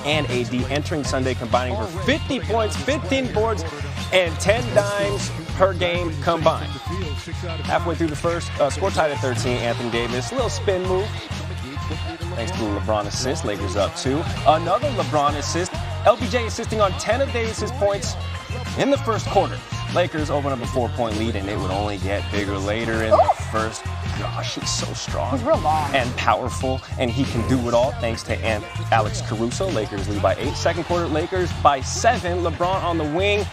and AD entering Sunday combining for 50 points, 15 boards, and 10 dimes per game combined. Halfway through the first, score tied at 13, Anthony Davis, little spin move. Thanks to the LeBron assist, Lakers up 2. Another LeBron assist, LBJ assisting on 10 of Davis's points in the first quarter. Lakers open up a 4-point lead, and it would only get bigger later in the first. Gosh, he's so strong. He's real long. And powerful, and he can do it all thanks to Alex Caruso. Lakers lead by 8. Second quarter, Lakers by 7. LeBron on the wing.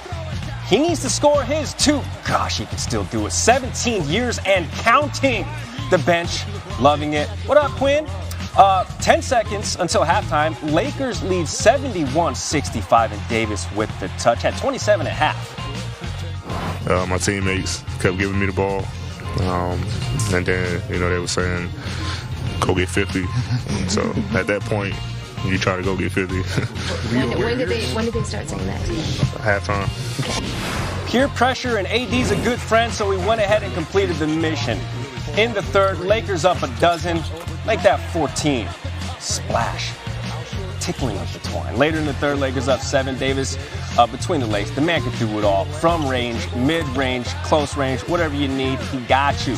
He needs to score his 2. Gosh, he can still do it. 17 years and counting. The bench loving it. What up, Quinn? 10 seconds until halftime. Lakers lead 71-65, and Davis with the touch. Had 27 at half. My teammates kept giving me the ball. And then, they were saying, go get 50. So at that point, you try to go get 50. When did they start saying that to you? Halftime. Peer pressure, and AD's a good friend, so we went ahead and completed the mission. In the third, Lakers up a dozen. Make that 14. Splash. Tickling up the twine. Later in the third, Lakers up 7. Davis between the legs. The man can do it all. From range, mid-range, close range, whatever you need, he got you.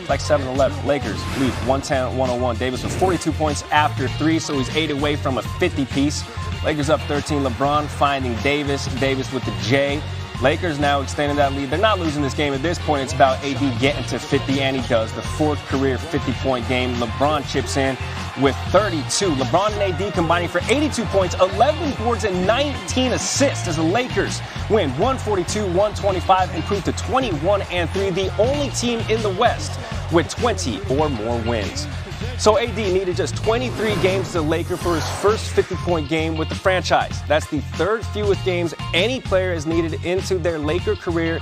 Like 7-11. Lakers lead 110-101. Davis with 42 points after 3, so he's 8 away from a 50-piece. Lakers up 13. LeBron finding Davis. Davis with the J. Lakers now extending that lead. They're not losing this game at this point. It's about AD getting to 50, and he does. The 4th career 50-point game. LeBron chips in with 32. LeBron and AD combining for 82 points, 11 boards, and 19 assists as the Lakers win 142-125, improved to 21-3, the only team in the West with 20 or more wins. So AD needed just 23 games as a Laker for his first 50-point game with the franchise. That's the 3rd fewest games any player has needed into their Laker career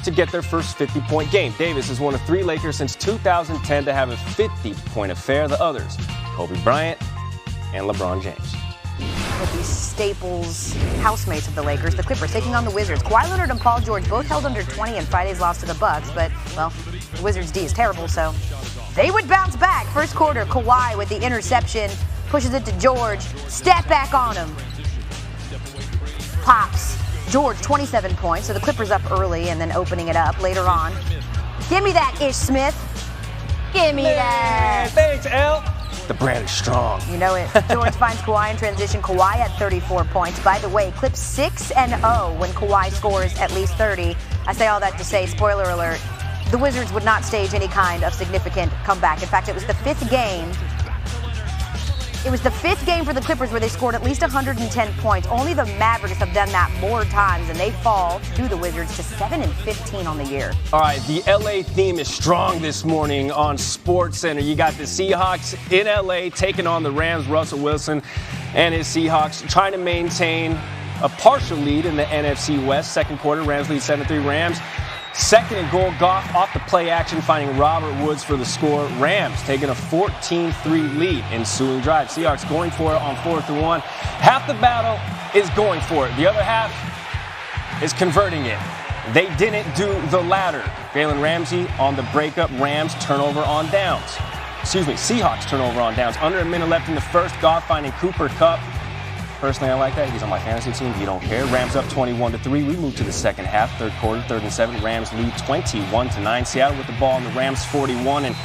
to get their first 50-point game. Davis is one of 3 Lakers since 2010 to have a 50-point affair. The others, Kobe Bryant and LeBron James. With these staples housemates of the Lakers, the Clippers taking on the Wizards. Kawhi Leonard and Paul George both held under 20 in Friday's loss to the Bucks, but, well, the Wizards' D is terrible, so they would bounce back. First quarter, Kawhi with the interception, pushes it to George, step back on him. Pops. George, 27 points, so the Clippers up early and then opening it up later on. Give me that, Ish Smith. Give me that. Thanks, L. The brand is strong. You know it. George finds Kawhi in transition. Kawhi had 34 points. By the way, Clips 6-0 when Kawhi scores at least 30. I say all that to say, spoiler alert, the Wizards would not stage any kind of significant comeback. In fact, it was the 5th game. It was the 5th game for the Clippers where they scored at least 110 points. Only the Mavericks have done that more times, and they fall to the Wizards to 7-15 on the year. All right, the LA theme is strong this morning on SportsCenter. You got the Seahawks in LA taking on the Rams. Russell Wilson and his Seahawks trying to maintain a partial lead in the NFC West. Second quarter, Rams lead 7-3. Rams. Second and goal, Goff off the play action, finding Robert Woods for the score. Rams taking a 14-3 lead. Ensuing drive. Seahawks going for it on 4th and 1. Half the battle is going for it. The other half is converting it. They didn't do the latter. Jalen Ramsey on the breakup. Rams turnover on downs. Seahawks turnover on downs. Under a minute left in the first. Goff finding Cooper Kupp. Personally, I like that. He's on my fantasy team. You don't care. Rams up 21-3. We move to the second half. Third quarter, 3rd and 7. Rams lead 21-9. Seattle with the ball on the Rams 41. And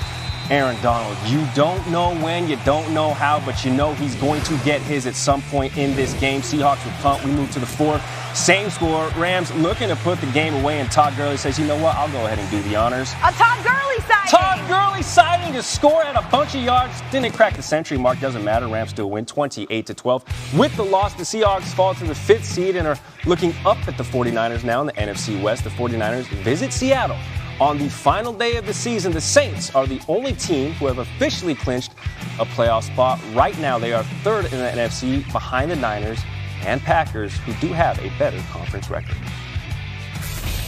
Aaron Donald, you don't know when, you don't know how, but you know he's going to get his at some point in this game. Seahawks with punt. We move to the 4th. Same score. Rams looking to put the game away, and Todd Gurley says, you know what, I'll go ahead and do the honors. A Todd Gurley sighting! Todd Gurley sighting to score at a bunch of yards. Didn't crack the century mark. Doesn't matter. Rams still win 28-12. With the loss, the Seahawks fall to the 5th seed and are looking up at the 49ers now in the NFC West. The 49ers visit Seattle. On the final day of the season, the Saints are the only team who have officially clinched a playoff spot. Right now, they are 3rd in the NFC behind the Niners and Packers, who do have a better conference record.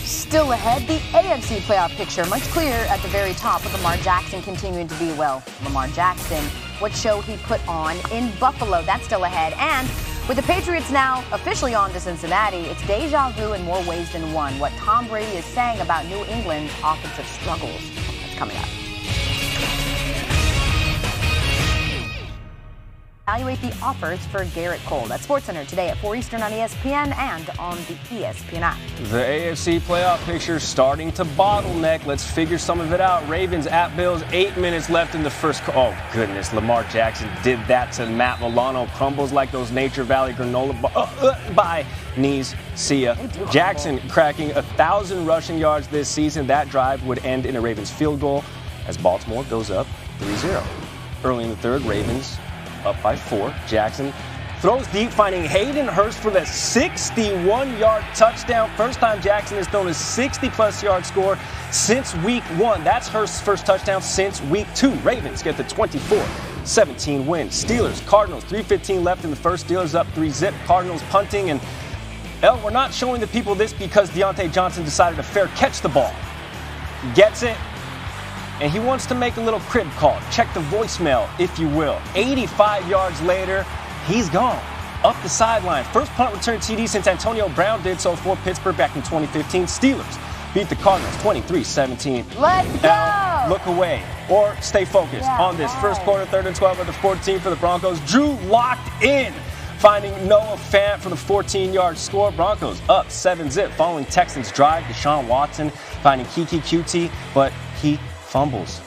Still ahead, the AFC playoff picture much clearer at the very top, with Lamar Jackson continuing to be, well, Lamar Jackson. What show he put on in Buffalo, that's still ahead. And with the Patriots now officially on to Cincinnati, it's deja vu in more ways than one. What Tom Brady is saying about New England's offensive struggles. That's coming up. Evaluate the offers for Garrett Cole. That's SportsCenter today at 4 Eastern on ESPN and on the ESPN app. The AFC playoff picture starting to bottleneck. Let's figure some of it out. Ravens at Bills, 8 minutes left in the first. Oh, goodness. Lamar Jackson did that to Matt Milano. Crumbles like those Nature Valley granola by knees. See ya. Jackson cracking 1,000 rushing yards this season. That drive would end in a Ravens field goal as Baltimore goes up 3-0. Early in the third, Ravens up by 4. Jackson throws deep, finding Hayden Hurst for the 61-yard touchdown. First time Jackson has thrown a 60-plus yard score since week 1. That's Hurst's first touchdown since week 2. Ravens get the 24-17 win. Steelers, Cardinals, 3:15 left in the first. Steelers up 3-zip. Cardinals punting, and we're not showing the people this because Deontay Johnson decided to fair catch the ball. Gets it. And he wants to make a little crib call. Check the voicemail, if you will. 85 yards later, he's gone. Up the sideline. First punt return TD since Antonio Brown did so for Pittsburgh back in 2015. Steelers beat the Cardinals 23-17. Let's go! Look away or stay focused on this. First quarter, 3rd and 12 at the 14 for the Broncos. Drew locked in, finding Noah Fant for the 14-yard score. Broncos up 7-zip following Texans drive. Deshaun Watson finding Kiki QT, but he fumbles.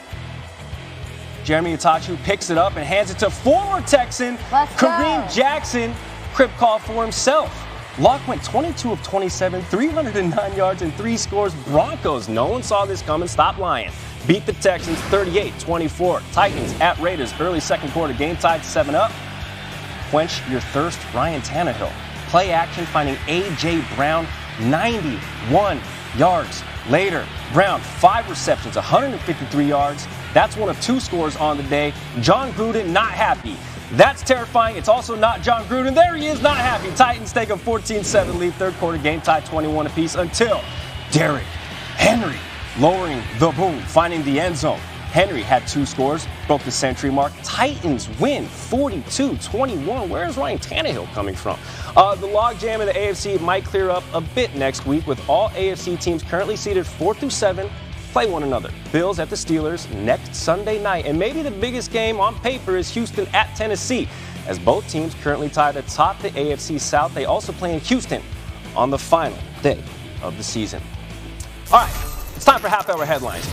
Jeremy Itachu picks it up and hands it to former Texan Kareem Jackson. Crib call for himself. Locke went 22 of 27, 309 yards and 3 scores. Broncos, no one saw this coming. Stop lying. Beat the Texans 38-24. Titans at Raiders. Early second quarter, game tied 7-up. Quench your thirst, Ryan Tannehill. Play action, finding A.J. Brown 91 yards. Later, Brown, 5 receptions, 153 yards. That's one of 2 scores on the day. John Gruden not happy. That's terrifying. It's also not John Gruden. There he is, not happy. Titans take a 14-7 lead. Third quarter, game tied 21 apiece until Derrick Henry lowering the boom, finding the end zone. Henry had 2 scores, broke the century mark. Titans win 42-21. Where is Ryan Tannehill coming from? The logjam in the AFC might clear up a bit next week with all AFC teams currently seeded 4 through 7 play one another. Bills at the Steelers next Sunday night. And maybe the biggest game on paper is Houston at Tennessee. As both teams currently tied atop the AFC South, they also play in Houston on the final day of the season. All right. It's time for half-hour headlines.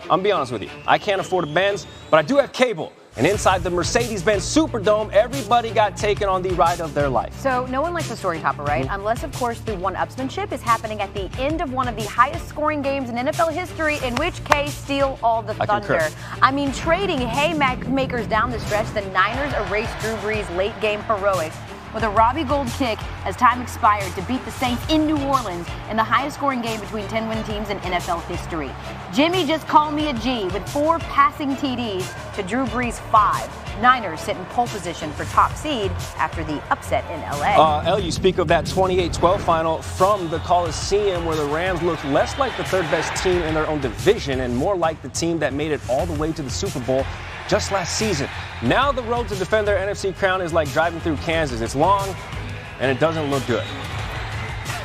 I'm be honest with you. I can't afford a Benz, but I do have cable. And inside the Mercedes-Benz Superdome, everybody got taken on the ride of their life. So no one likes a story topper, right? Unless, of course, the one-upsmanship is happening at the end of one of the highest-scoring games in NFL history, in which case, steal all the thunder. I mean, trading haymakers down the stretch, the Niners erased Drew Brees' late-game heroics with a Robbie Gould kick as time expired to beat the Saints in New Orleans in the highest-scoring game between 10-win teams in NFL history. Jimmy just called me a G with 4 passing TDs to Drew Brees' 5. Niners sit in pole position for top seed after the upset in L.A. You speak of that 28-12 final from the Coliseum where the Rams looked less like the third-best team in their own division and more like the team that made it all the way to the Super Bowl just last season. Now the road to defend their NFC crown is like driving through Kansas. It's long, and it doesn't look good.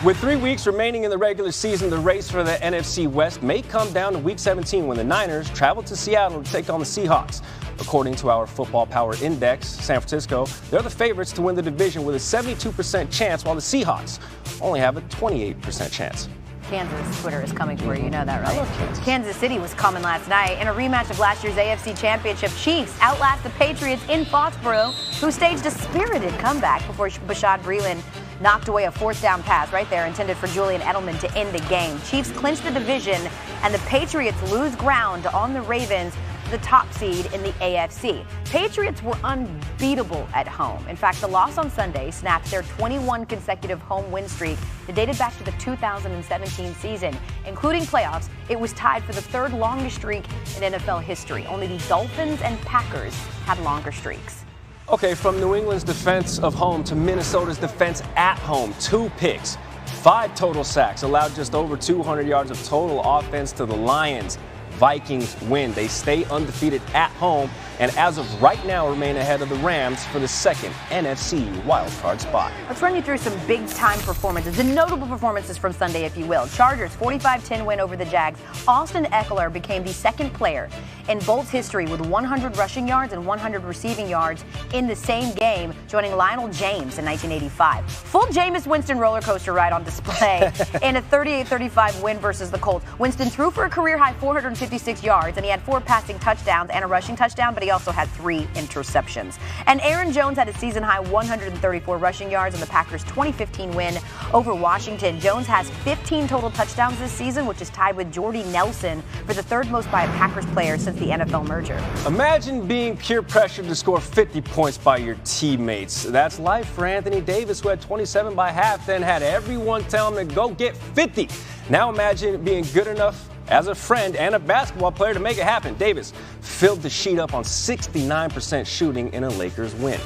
With 3 weeks remaining in the regular season, the race for the NFC West may come down to Week 17 when the Niners travel to Seattle to take on the Seahawks. According to our Football Power Index, San Francisco, they're the favorites to win the division with a 72% chance, while the Seahawks only have a 28% chance. Kansas Twitter is coming for you. You know that, right? I love Kansas City was coming last night in a rematch of last year's AFC Championship. Chiefs outlast the Patriots in Foxborough, who staged a spirited comeback before Bashaud Breeland knocked away a 4th down pass right there intended for Julian Edelman to end the game. Chiefs clinch the division, and the Patriots lose ground on the Ravens, the top seed in the AFC. Patriots were unbeatable at home. In fact, the loss on Sunday snapped their 21 consecutive home win streak that dated back to the 2017 season. Including playoffs, it was tied for the 3rd longest streak in NFL history. Only the Dolphins and Packers had longer streaks. Okay, from New England's defense of home to Minnesota's defense at home, 2 picks, 5 total sacks, allowed just over 200 yards of total offense to the Lions. Vikings win. They stay undefeated at home and as of right now remain ahead of the Rams for the second NFC wildcard spot. Let's run you through some big-time performances, the notable performances from Sunday, if you will. Chargers 45-10 win over the Jags. Austin Eckler became the second player in Bolts history with 100 rushing yards and 100 receiving yards in the same game, joining Lionel James in 1985. Full Jameis Winston roller coaster ride on display in a 38-35 win versus the Colts. Winston threw for a career-high 456 yards, and he had 4 passing touchdowns and a rushing touchdown, but he also had 3 interceptions. And Aaron Jones had a season-high 134 rushing yards in the Packers' 2015 win over Washington. Jones has 15 total touchdowns this season, which is tied with Jordy Nelson for the third most by a Packers player since the NFL merger. Imagine being peer pressured to score 50 points by your teammates. That's life for Anthony Davis, who had 27 by half, then had everyone tell him to go get 50. Now imagine being good enough as a friend and a basketball player to make it happen. Davis filled the sheet up on 69% shooting in a Lakers win.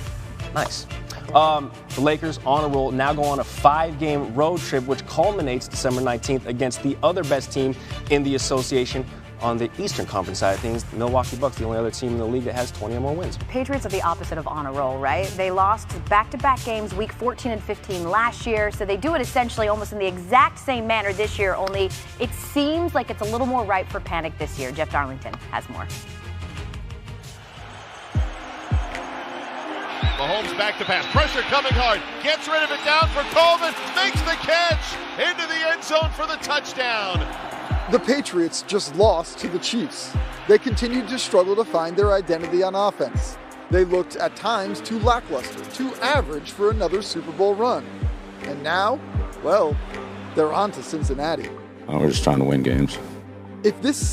Nice. The Lakers on a roll, now go on a 5-game road trip, which culminates December 19th against the other best team in the association. On the Eastern Conference side of things, the Milwaukee Bucks, the only other team in the league that has 20 or more wins. Patriots are the opposite of on a roll, right? They lost back-to-back games week 14 and 15 last year, so they do it essentially almost in the exact same manner this year, only it seems like it's a little more ripe for panic this year. Jeff Darlington has more. Mahomes back to pass. Pressure coming hard. Gets rid of it down for Coleman. Makes the catch. Into the end zone for the touchdown. The Patriots just lost to the Chiefs. They continued to struggle to find their identity on offense. They looked at times too lackluster, too average for another Super Bowl run. And now, well, they're on to Cincinnati. We're just trying to win games. If this sounds